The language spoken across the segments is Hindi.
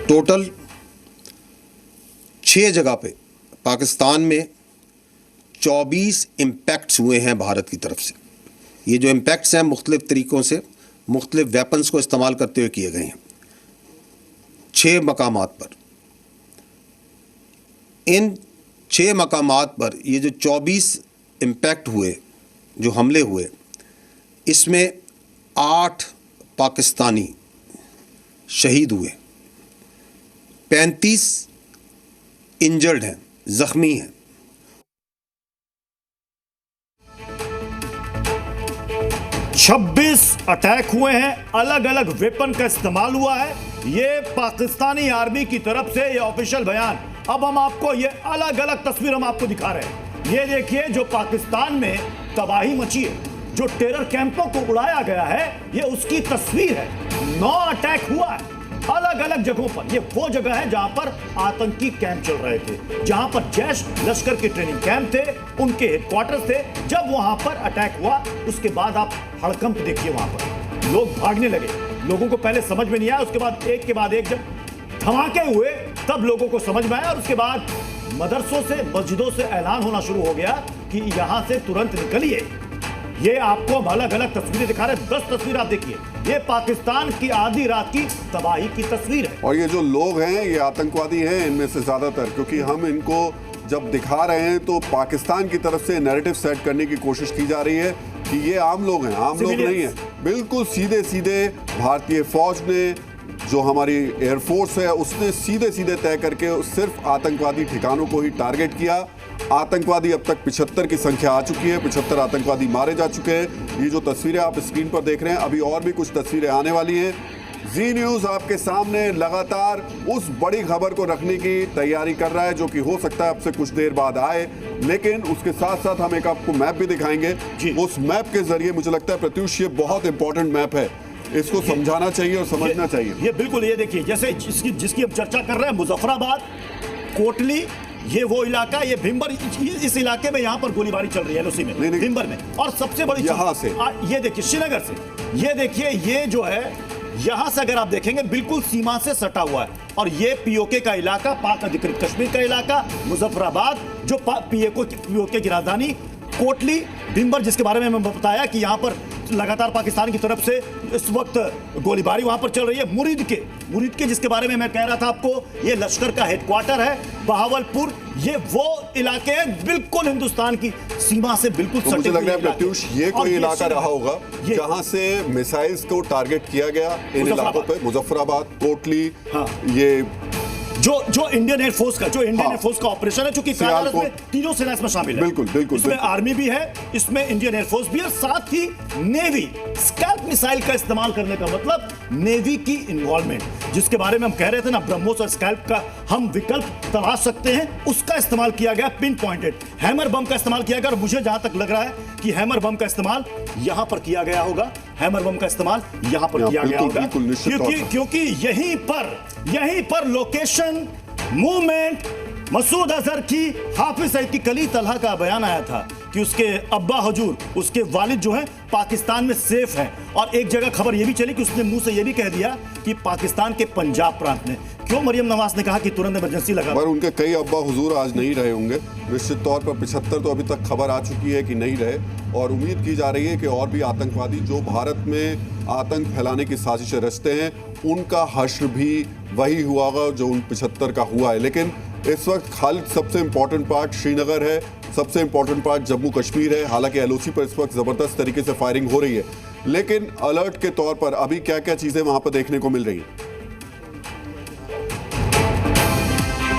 टोटल 6 जगह पे पाकिस्तान में 24 इम्पैक्ट्स हुए हैं भारत की तरफ से। ये जो इम्पैक्ट्स हैं मुख्तलिफ तरीक़ों से मुख्तलिफ वेपन्स को इस्तेमाल करते हुए किए गए हैं 6 मकामात पर। इन 6 मकामात पर ये जो 24 इम्पैक्ट हुए, जो हमले हुए, इसमें 8 पाकिस्तानी शहीद हुए, 35 इंजर्ड हैं, ज़ख्मी हैं। छब्बीस अटैक हुए हैं, अलग अलग वेपन का इस्तेमाल हुआ है। ये पाकिस्तानी आर्मी की तरफ से ये ऑफिशियल बयान। अब हम आपको ये अलग अलग तस्वीर हम आपको दिखा रहे हैं। ये देखिए जो पाकिस्तान में तबाही मची है, जो टेरर कैंपों को उड़ाया गया है, ये उसकी तस्वीर है। 9 अटैक हुआ है अलग अलग जगहों पर। ये वो जगह है जहां पर आतंकी कैंप चल रहे थे, जहां पर जैश लश्कर के ट्रेनिंग कैंप थे, उनके हेडक्वार्टर्स थे। जब वहां पर अटैक हुआ उसके बाद आप हड़कंप देखिए, वहां पर लोग भागने लगे। लोगों को पहले समझ में नहीं आया, उसके बाद एक के बाद एक जब धमाके हुए तब लोगों को समझ में आया। और उसके बाद मदरसों से, मस्जिदों से ऐलान होना शुरू हो गया कि यहां से तुरंत निकलिए। ये आपको हम अलग अलग तस्वीरें दिखा रहे हैं। 10 तस्वीर आप देखिए, ये पाकिस्तान की आधी रात की तबाही की तस्वीर है। और ये जो लोग हैं ये आतंकवादी हैं इनमें से ज्यादातर, क्योंकि हम इनको जब दिखा रहे हैं तो पाकिस्तान की तरफ से नैरेटिव सेट करने की कोशिश की जा रही है कि ये आम लोग हैं। आम लोग नहीं है, बिल्कुल सीधे सीधे भारतीय फौज ने, जो हमारी एयरफोर्स है, उसने सीधे सीधे तय करके सिर्फ आतंकवादी ठिकानों को ही टारगेट किया। आतंकवादी अब तक 75 की संख्या आ चुकी है, 75 आतंकवादी मारे जा चुके हैं। ये जो तस्वीरें आप स्क्रीन पर देख रहे हैं, अभी और भी कुछ तस्वीरें आने वाली हैं। जी न्यूज़ आपके सामने लगातार उस बड़ी खबर को रखने की तैयारी कर रहा है जो कि हो सकता है अब से कुछ देर बाद आए, लेकिन उसके साथ साथ हम एक आपको मैप भी दिखाएंगे। उस मैप के जरिए मुझे लगता है प्रत्युष ये बहुत इंपॉर्टेंट मैप है, इसको समझाना चाहिए और समझना चाहिए। ये बिल्कुल, ये देखिए जैसे जिसकी अब चर्चा कर रहे हैं, मुजफ्फराबाद, कोटली, ये वो इलाका, ये भिंबर, इस इलाके में यहाँ पर गोलीबारी चल रही है एलओसी में, भिंबर में। और सबसे बड़ी यहाँ से ये देखिए श्रीनगर से, ये देखिए ये जो है यहाँ से अगर आप देखेंगे बिल्कुल सीमा से सटा हुआ है। और ये पीओके का इलाका, पाक अधिकृत कश्मीर का इलाका, मुजफ्फराबाद जो पीओके की राजधानी, कोटली, भिंबर, जिसके बारे में मैंने बताया कि यहाँ पर लगातार पाकिस्तान की तरफ से इस वक्त गोलीबारी वहां पर चल रही है। मुरीद के जिसके बारे में मैं कह रहा था आपको, ये लश्कर का हेडक्वार्टर है, बहावलपुर। ये वो इलाके हैं बिल्कुल हिंदुस्तान की सीमा से बिल्कुल तो मुझे लग रहा है प्रत्युष ये कोई इलाका रहा होगा जहां से मिसाइल्स को टारगेट किया गया इन इलाकों पे। मुजफ्फराबाद, कोटली, ये जो इंडियन एयरफोर्स का ऑपरेशन है, चूंकि में तीनों सेना इसमें शामिल है। बिल्कुल इसमें आर्मी भी है, इसमें इंडियन एयरफोर्स भी है, साथ ही नेवी। स्कैल्प मिसाइल का इस्तेमाल करने का मतलब नेवी की इन्वॉल्वमेंट, जिसके बारे में हम कह रहे थे ना, ब्रह्मोस और स्कैल्प का हम विकल्प तलाश सकते हैं, उसका इस्तेमाल किया गया। पिन पॉइंटेड हैमर बम का इस्तेमाल किया गया। और मुझे जहां तक लग रहा है कि हैमर बम का इस्तेमाल यहां पर किया गया होगा, हैमर बम का इस्तेमाल यहां पर किया गया होगा, क्योंकि यहीं पर लोकेशन, मूवमेंट, मसूद अजहर की, हाफिज सईद की, कली तलहा का बयान आया था कि उसके अब्बा हुजूर, उसके वालिद जो हैं पाकिस्तान में सेफ हैं। और एक जगह खबर यह भी चली कि उसने मुंह से यह भी कह दिया कि पाकिस्तान के पंजाब प्रांत में। क्यों मरियम नवाज ने कहा कि तुरंत इमरजेंसी लगा। पर उनके कई अब्बा हुजूर आज नहीं रहे होंगे निश्चित तौर पर। 75 तो अभी तक खबर आ चुकी है कि नहीं रहे, और उम्मीद की जा रही है कि और भी आतंकवादी जो भारत में आतंक फैलाने की साजिशें रचते हैं, उनका हश्र भी वही हुआ होगा जो उन 75 का हुआ है। लेकिन इस वक्त खालिद सबसे इंपॉर्टेंट पार्ट श्रीनगर है, सबसे इंपॉर्टेंट पार्ट जम्मू कश्मीर है। हालांकि एलओसी पर इस वक्त जबरदस्त तरीके से फायरिंग हो रही है, लेकिन अलर्ट के तौर पर अभी क्या क्या चीजें वहां पर देखने को मिल रही हैं।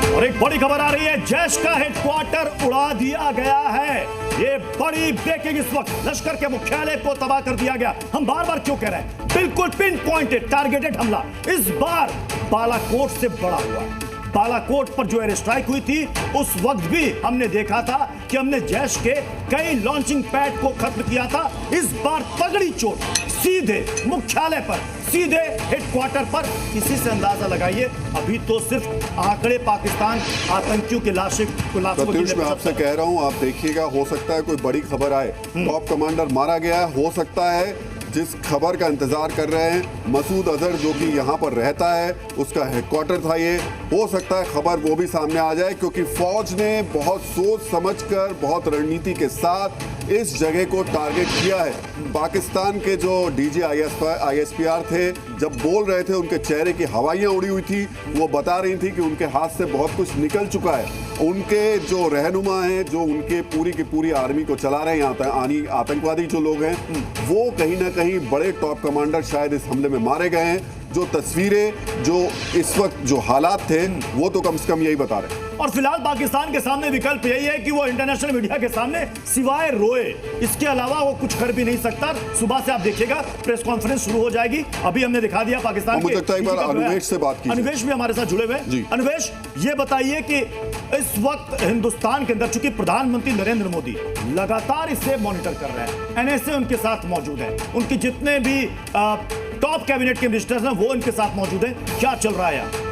और एक बड़ी खबर आ रही है, जैश का हेडक्वार्टर उड़ा दिया गया है। ये बड़ी ब्रेकिंग इस वक्त, लश्कर के मुख्यालय को तबाह कर दिया गया। हम बार बार क्यों कह रहे हैं, बिल्कुल पिन पॉइंटेड टारगेटेड हमला इस बार बालाकोट से बड़ा हुआ है। बालाकोट पर जो एयर स्ट्राइक हुई थी, उस वक्त भी हमने देखा था कि हमने जैश के कई लॉन्चिंग पैड को खत्म किया था। इस बार तगड़ी चोट सीधे मुख्यालय पर, सीधे हेडक्वार्टर पर। किसी से अंदाजा लगाइए, अभी तो सिर्फ आंकड़े पाकिस्तान आतंकियों के लाशों प्रत्युष मैं आपसे कह रहा हूं, आप देखिएगा, हो सकता है कोई बड़ी खबर आए। टॉप कमांडर मारा गया है, हो सकता है जिस खबर का इंतजार कर रहे हैं, मसूद अजहर जो कि यहाँ पर रहता है, उसका हेडक्वार्टर था ये, हो सकता है खबर वो भी सामने आ जाए, क्योंकि फौज ने बहुत सोच समझकर, बहुत रणनीति के साथ इस जगह को टारगेट किया है। पाकिस्तान के जो डीजी ISPR थे, जब बोल रहे थे उनके चेहरे की हवाइयाँ उड़ी हुई थी, वो बता रही थी कि उनके हाथ से बहुत कुछ निकल चुका है। उनके जो रहनुमा हैं, जो उनके पूरी की पूरी आर्मी को चला रहे हैं, आतंकवादी जो लोग हैं, वो कहीं ना कहीं बड़े टॉप कमांडर शायद इस हमले में मारे गए हैं। जो तस्वीरें, जो इस वक्त जो हालात थे, वो तो कम से कम यही बता रहे हैं। और फिलहाल पाकिस्तान के सामने विकल्प यही है कि वो इंटरनेशनल मीडिया के सामने सिवाय रोए, इसके अलावा वो कुछ कर भी नहीं सकता। सुबह से आप देखिएगा प्रेस कॉन्फ्रेंस शुरू हो जाएगी। अभी हमने दिखा दिया पाकिस्तान मुझे लगता है एक बार अनुवेश से बात की। अनुवेश भी हमारे साथ जुड़े हुए हैं। अनुवेश, ये बताइए कि इस वक्त हिंदुस्तान के अंदर, चूंकि प्रधानमंत्री नरेंद्र मोदी लगातार इसे मॉनिटर कर रहे हैं, NSA उनके साथ मौजूद है, उनके जितने भी टॉप कैबिनेट के मिनिस्टर्स हैं वो इनके साथ मौजूद हैं, क्या चल रहा है?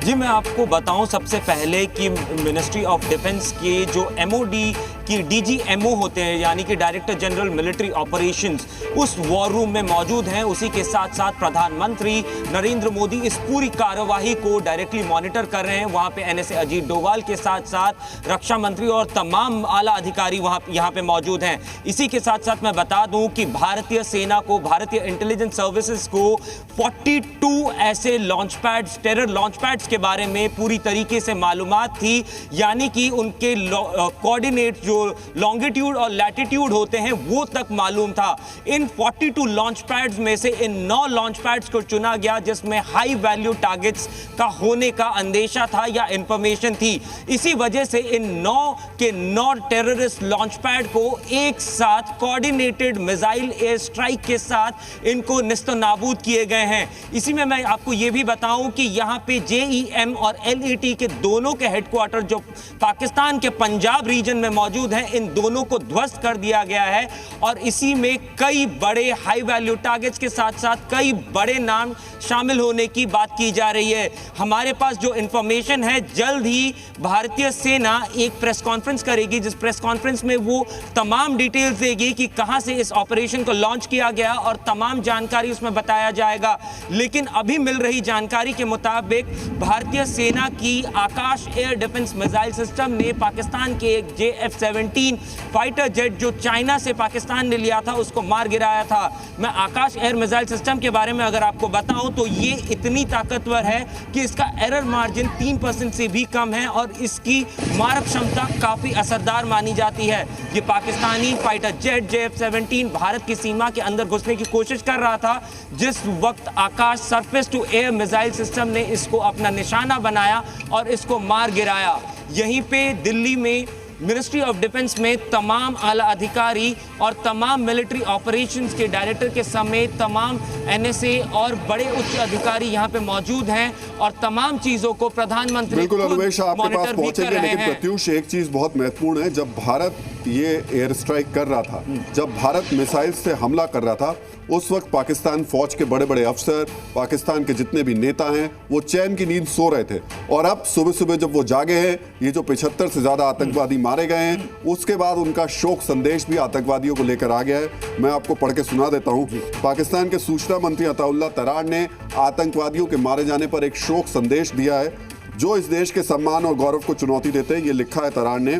जी, मैं आपको बताऊं सबसे पहले कि मिनिस्ट्री ऑफ डिफेंस के जो MOD की DGMO होते हैं, यानी कि डायरेक्टर जनरल मिलिट्री ऑपरेशंस, उस वॉर रूम में मौजूद हैं। उसी के साथ साथ प्रधानमंत्री नरेंद्र मोदी इस पूरी कार्यवाही को डायरेक्टली मॉनिटर कर रहे हैं। वहां पे NSA अजीत डोभाल के साथ साथ रक्षा मंत्री और तमाम आला अधिकारी यहाँ पे मौजूद हैं। इसी के साथ साथ मैं बता दूं कि भारतीय सेना को, भारतीय इंटेलिजेंस सर्विसेज को 42 ऐसे launch pads, terror launch pads के बारे में पूरी तरीके से मालूमात थी, यानी कि उनके कोऑर्डिनेट जो लॉन्गिट्यूड और लैटिट्यूड होते हैं वो तक मालूम था। इन 42 लॉन्च पैड्स में से इन 9 लॉन्च पैड्स को चुना गया जिसमें हाई वैल्यू टारगेट्स का होने का अंदेशा था या इंफॉर्मेशन थी। इसी वजह से इन 9 के 9 टेररिस्ट लॉन्च पैड को एक साथ कोऑर्डिनेटेड मिसाइल एयर स्ट्राइक के साथ इनको निस्तो नाबूद किए गए हैं। इसी में मैं आपको यह भी बताऊं कि यहां पे JEM और LAT के दोनों के हेडक्वार्टर जो पाकिस्तान के पंजाब रीजन में मौजूद हैं, इन दोनों को ध्वस्त कर दिया गया है। और इसी में कई बड़े हाई वैल्यू टारगेट्स के साथ साथ कई बड़े नाम शामिल होने की बात की जा रही है। हमारे पास जो इंफॉर्मेशन है, जल्द ही भारतीय सेना एक प्रेस कॉन्फ्रेंस करेगी, जिस प्रेस कॉन्फ्रेंस में वो तमाम डिटेल्स देगी कि कहां से इस ऑपरेशन को लॉन्च किया गया और तमाम जानकारी उसमें बताया जाएगा। लेकिन अभी मिल रही जानकारी के मुताबिक भारतीय सेना की आकाश एयर डिफेंस मिसाइल सिस्टम ने पाकिस्तान के एक JF-17 फाइटर जेट जो चाइना से पाकिस्तान ने लिया था उसको मार गिराया था। मैं आकाश एयर मिसाइल सिस्टम के बारे में अगर आपको बताऊं तो ये इतनी ताकतवर है कि इसका एरर मार्जिन 3% से भी कम है और इसकी मारक क्षमता काफी असरदार मानी जाती है। ये Pakistani fighter jet JF-17 Bharat की सीमा के अंदर घुसने की कोशिश कर रहा था, जिस वक्त Akash surface to air missile system ने इसको अपना निशाना बनाया और इसको मार गिराया। यहीं पे दिल्ली में मिनिस्ट्री ऑफ डिफेंस में तमाम आला अधिकारी और तमाम मिलिट्री ऑपरेशंस के डायरेक्टर के समेत तमाम NSA और बड़े उच्च अधिकारी यहाँ पे मौजूद हैं और तमाम चीजों को प्रधानमंत्री बिल्कुल अनुवेश आपके पास पहुंचेंगे, लेकिन प्रत्युष एक चीज बहुत महत्वपूर्ण है। जब भारत ये एयर स्ट्राइक कर रहा था, जब भारत मिसाइल से हमला कर रहा था, उस वक्त पाकिस्तान फौज के बड़े बड़े अफसर, पाकिस्तान के जितने भी नेता हैं, वो चैन की नींद सो रहे थे। और अब सुबह सुबह जब वो जागे हैं, ये जो 75 से ज्यादा आतंकवादी मारे गए हैं, उसके बाद उनका शोक संदेश भी आतंकवादियों को लेकर आ गया है। मैं आपको पढ़ के सुना देता हूं। पाकिस्तान के सूचना मंत्री अताउल्लाह तरार ने आतंकवादियों के मारे जाने पर एक शोक संदेश दिया है जो इस देश के सम्मान और गौरव को चुनौती देते हैं। ये लिखा है तरार ने,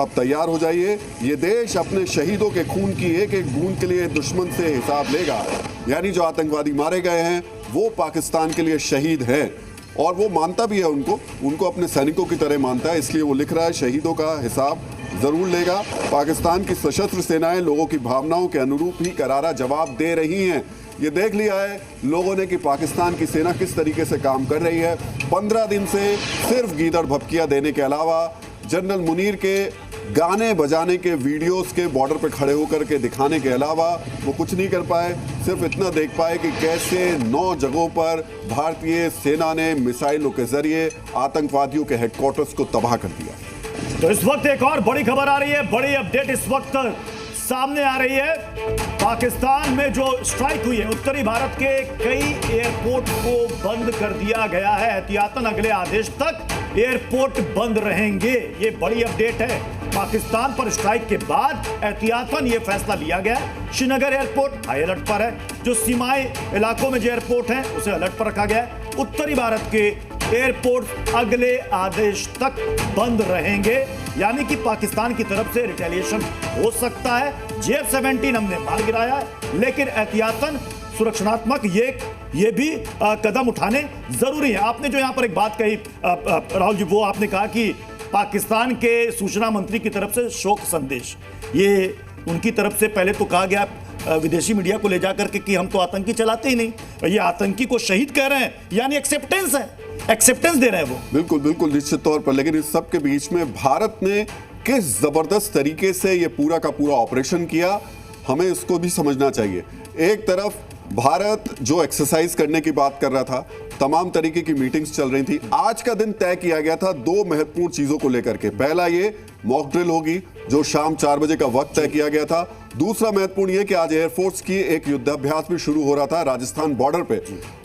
अब तैयार हो जाइए, ये देश अपने शहीदों के खून की एक एक बूंद के लिए दुश्मन से हिसाब लेगा। यानी जो आतंकवादी मारे गए हैं वो पाकिस्तान के लिए शहीद हैं और वो मानता भी है उनको अपने सैनिकों की तरह मानता है, इसलिए वो लिख रहा है शहीदों का हिसाब जरूर लेगा। पाकिस्तान की सशस्त्र सेनाएं लोगों की भावनाओं के अनुरूप ही करारा जवाब दे रही हैं। ये देख लिया है लोगों ने कि पाकिस्तान की सेना किस तरीके से काम कर रही है। 15 दिन से सिर्फ गीदड़ भपकियां देने के अलावा, जनरल मुनीर के गाने बजाने के वीडियोस के बॉर्डर पे खड़े होकर के दिखाने के अलावा वो कुछ नहीं कर पाए। सिर्फ इतना देख पाए कि कैसे 9 जगहों पर भारतीय सेना ने मिसाइलों के जरिए आतंकवादियों के हेडक्वार्टर्स को तबाह कर दिया। तो इस वक्त एक और बड़ी खबर आ रही है, बड़ी अपडेट इस वक्त सामने आ रही है। पाकिस्तान में जो स्ट्राइक हुई है, उत्तरी भारत के कई एयरपोर्ट को बंद कर दिया गया है। एहतियातन अगले आदेश तक एयरपोर्ट बंद रहेंगे। ये बड़ी अपडेट है। पाकिस्तान पर स्ट्राइक के बाद एहतियातन यह फैसला लिया गया है। श्रीनगर एयरपोर्ट हाई अलर्ट पर है, जो सीमाई इलाकों में जो एयरपोर्ट है उसे अलर्ट पर रखा गया है। उत्तरी भारत के एयरपोर्ट अगले आदेश तक बंद रहेंगे, यानी कि पाकिस्तान की तरफ से रिटेलिएशन हो सकता है। JF-17 हमने मार गिराया है, लेकिन एहतियातन सुरक्षात्मक ये भी कदम उठाने जरूरी है। आपने जो यहां पर एक बात कही राहुल जी, वो आपने कहा कि पाकिस्तान के सूचना मंत्री की तरफ से शोक संदेश, ये उनकी तरफ से पहले तो कहा गया विदेशी मीडिया को ले जाकर के कि हम तो आतंकी चलाते ही नहीं, ये आतंकी को शहीद कह रहे हैं, यानी एक्सेप्टेंस है, एक्सेप्टेंस दे रहे हैं वो। बिल्कुल बिल्कुल निश्चित तौर पर। लेकिन इस सब के बीच में भारत ने किस जबरदस्त तरीके से ये पूरा का पूरा ऑपरेशन किया, हमें इसको भी समझना चाहिए। एक तरफ भारत जो एक्सरसाइज करने की बात कर रहा था, तमाम तरीके की मीटिंग्स चल रही थी। आज का दिन तय किया गया था दो महत्वपूर्ण चीजों को लेकर के। पहला ये मॉक ड्रिल होगी जो शाम 4 बजे का वक्त तय किया गया था। दूसरा महत्वपूर्ण ये कि आज एयरफोर्स की एक युद्धाभ्यास भी शुरू हो रहा था राजस्थान बॉर्डर पे।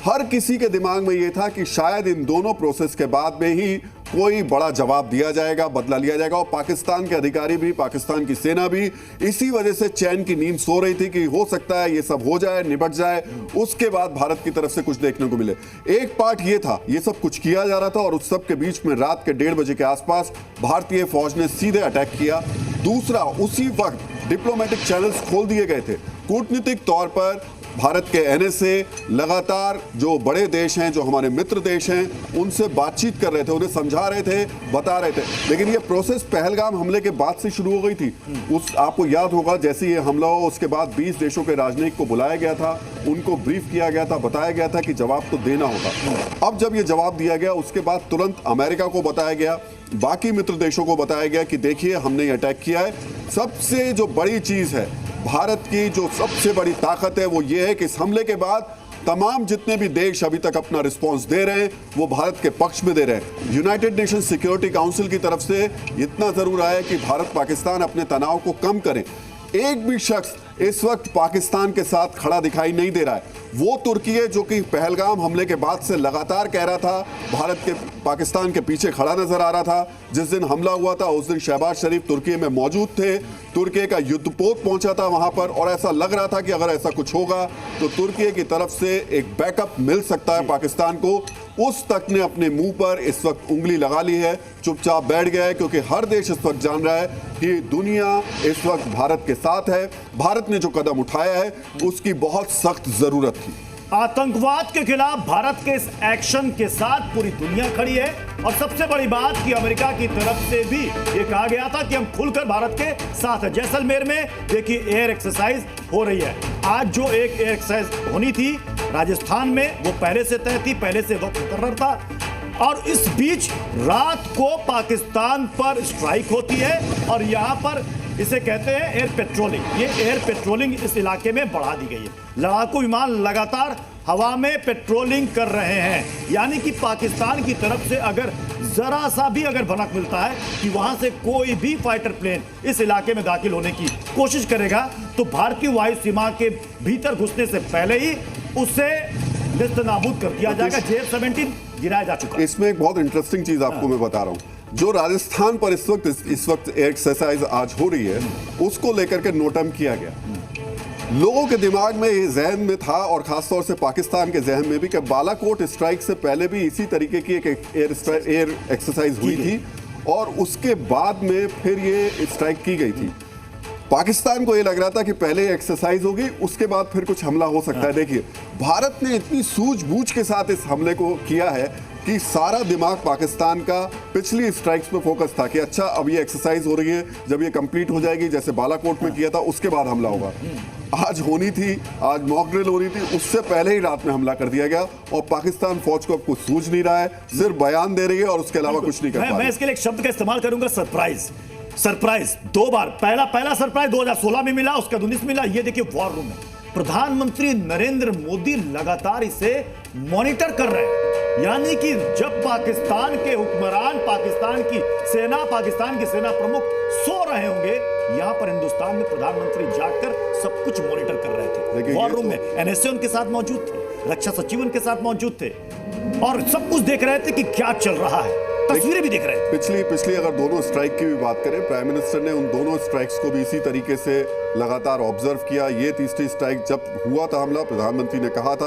हर किसी के दिमाग में ये था कि शायद इन दोनों प्रोसेस के बाद में ही कोई बड़ा जवाब दिया जाएगा, बदला लिया जाएगा। और पाकिस्तान के अधिकारी भी, पाकिस्तान की सेना भी इसी वजह से चैन की नींद सो रही थी कि हो सकता है ये सब हो जाए, निपट जाए, उसके बाद भारत की तरफ से कुछ देखने को मिले। एक पार्ट ये था, ये सब कुछ किया जा रहा था और उस सब के बीच में रात के 1:30 बजे के आसपास भारतीय फौज ने सीधे अटैक किया। दूसरा, उसी वक्त डिप्लोमेटिक चैनल्स खोल दिए गए थे। कूटनीतिक तौर पर भारत के NSA लगातार जो बड़े देश हैं, जो हमारे मित्र देश हैं, उनसे बातचीत कर रहे थे, उन्हें समझा रहे थे, बता रहे थे। लेकिन ये प्रोसेस पहलगाम हमले के बाद से शुरू हो गई थी। आपको याद होगा जैसे ये हमला हुआ उसके बाद 20 देशों के राजनयिक को बुलाया गया था, उनको ब्रीफ किया गया था, बताया गया था कि जवाब तो देना होगा। अब जब ये जवाब दिया गया उसके बाद तुरंत अमेरिका को बताया गया, बाकी मित्र देशों को बताया गया कि देखिए हमने ये अटैक किया है। सबसे जो बड़ी चीज है, भारत की जो सबसे बड़ी ताकत है वो ये है कि इस हमले के बाद तमाम जितने भी देश अभी तक अपना रिस्पांस दे रहे हैं वो भारत के पक्ष में दे रहे हैं। यूनाइटेड नेशन सिक्योरिटी काउंसिल की तरफ से इतना जरूर आया कि भारत पाकिस्तान अपने तनाव को कम करें। एक भी शख्स इस वक्त पाकिस्तान के साथ खड़ा दिखाई नहीं दे रहा है। वो तुर्की है जो कि पहलगाम हमले के बाद से लगातार कह रहा था भारत के पाकिस्तान के पीछे खड़ा नजर आ रहा था। जिस दिन हमला हुआ था उस दिन शहबाज शरीफ तुर्की में मौजूद थे, तुर्की का युद्धपोत पहुंचा था वहां पर और ऐसा लग रहा था कि अगर ऐसा कुछ होगा तो तुर्की की तरफ से एक बैकअप मिल सकता है पाकिस्तान को। उस तक ने अपने मुंह पर इस वक्त उंगली लगा ली है, चुपचाप बैठ गया है, क्योंकि हर देश इस वक्त जान रहा है कि दुनिया इस वक्त भारत के साथ है। भारत ने जो कदम उठाया है उसकी बहुत सख्त जरूरत थी। आतंकवाद के खिलाफ भारत के इस एक्शन के साथ पूरी दुनिया खड़ी है। और सबसे बड़ी बात कि अमेरिका की तरफ से भी ये कहा गया था कि हम खुलकर भारत के साथ हैं। जैसलमेर में देखिए एयर एक्सरसाइज हो रही है। आज जो एक एयर एक्सरसाइज होनी थी राजस्थान में वो पहले से तय थी, पहले से वक्त मुकर्रर था। और इस बीच रात को पाकिस्तान पर स्ट्राइक होती है और यहां पर इसे कहते हैं एयर पेट्रोलिंग। ये एयर पेट्रोलिंग इस इलाके में बढ़ा दी गई है। लड़ाकू विमान लगातार हवा में पेट्रोलिंग कर रहे हैं, यानी कि पाकिस्तान की तरफ से अगर जरा सा भी अगर भनक मिलता है कि वहां से कोई भी फाइटर प्लेन इस इलाके में दाखिल होने की कोशिश करेगा तो भारतीय वायु सीमा के भीतर घुसने से पहले ही उसे नेस्तनाबूद कर दिया जाएगा। JF-17 गिराया जा चुका है। इसमें एक बहुत इंटरेस्टिंग चीज आपको मैं बता रहा हूं। जो राजस्थान पर इस वक्त एक्सरसाइज आज हो रही है उसको लेकर के नोटम किया गया। लोगों के दिमाग में ये जहन में था और खासतौर से पाकिस्तान के जहन में भी कि बालाकोट स्ट्राइक से पहले भी इसी तरीके की एक एयर एक्सरसाइज हुई थी और उसके बाद में फिर ये स्ट्राइक की गई थी। पाकिस्तान को ये लग रहा था कि पहले एक्सरसाइज होगी उसके बाद फिर कुछ हमला हो सकता है। देखिए भारत ने इतनी सूझबूझ के साथ इस हमले को किया है कि सारा दिमाग पाकिस्तान का पिछली स्ट्राइक्स पे फोकस था कि अच्छा अब ये एक्सरसाइज हो रही है, जब ये कंप्लीट हो जाएगी जैसे बालाकोट में किया था उसके बाद हमला होगा। आज होनी थी, आज मॉक ड्रिल होनी थी, उससे पहले ही रात में हमला कर दिया गया और पाकिस्तान फौज को अब कुछ सूझ नहीं रहा है, सिर्फ बयान दे रही है और उसके अलावा कुछ नहीं कर पा रही। मैं इसके लिए एक शब्द का इस्तेमाल करूंगा, सरप्राइज। सरप्राइज दो बार, पहला सरप्राइज 2016 में मिला, उसका 2019 मिला। ये देखिए वॉर रूम में प्रधानमंत्री नरेंद्र मोदी लगातार इसे मॉनिटर कर रहे हैं, यानी कि जब पाकिस्तान के हुक्मरान, पाकिस्तान की सेना प्रमुख सो रहे होंगे, यहां पर हिंदुस्तान में प्रधानमंत्री जाकर सब कुछ मॉनिटर कर रहे थे। वॉर रूम में NSA उनके साथ मौजूद थे, रक्षा सचिव उनके साथ मौजूद थे और सब कुछ देख रहे थे कि क्या चल रहा है। तस्वीरें भी दिख रहे हैं। पिछली अगर दोनों स्ट्राइक की भी बात करें, प्राइम मिनिस्टर ने उन दोनों स्ट्राइक्स को भी इसी तरीके से लगातार ऑब्जर्व किया। ये तीसरी स्ट्राइक जब हुआ था हमला, प्रधानमंत्री ने कहा था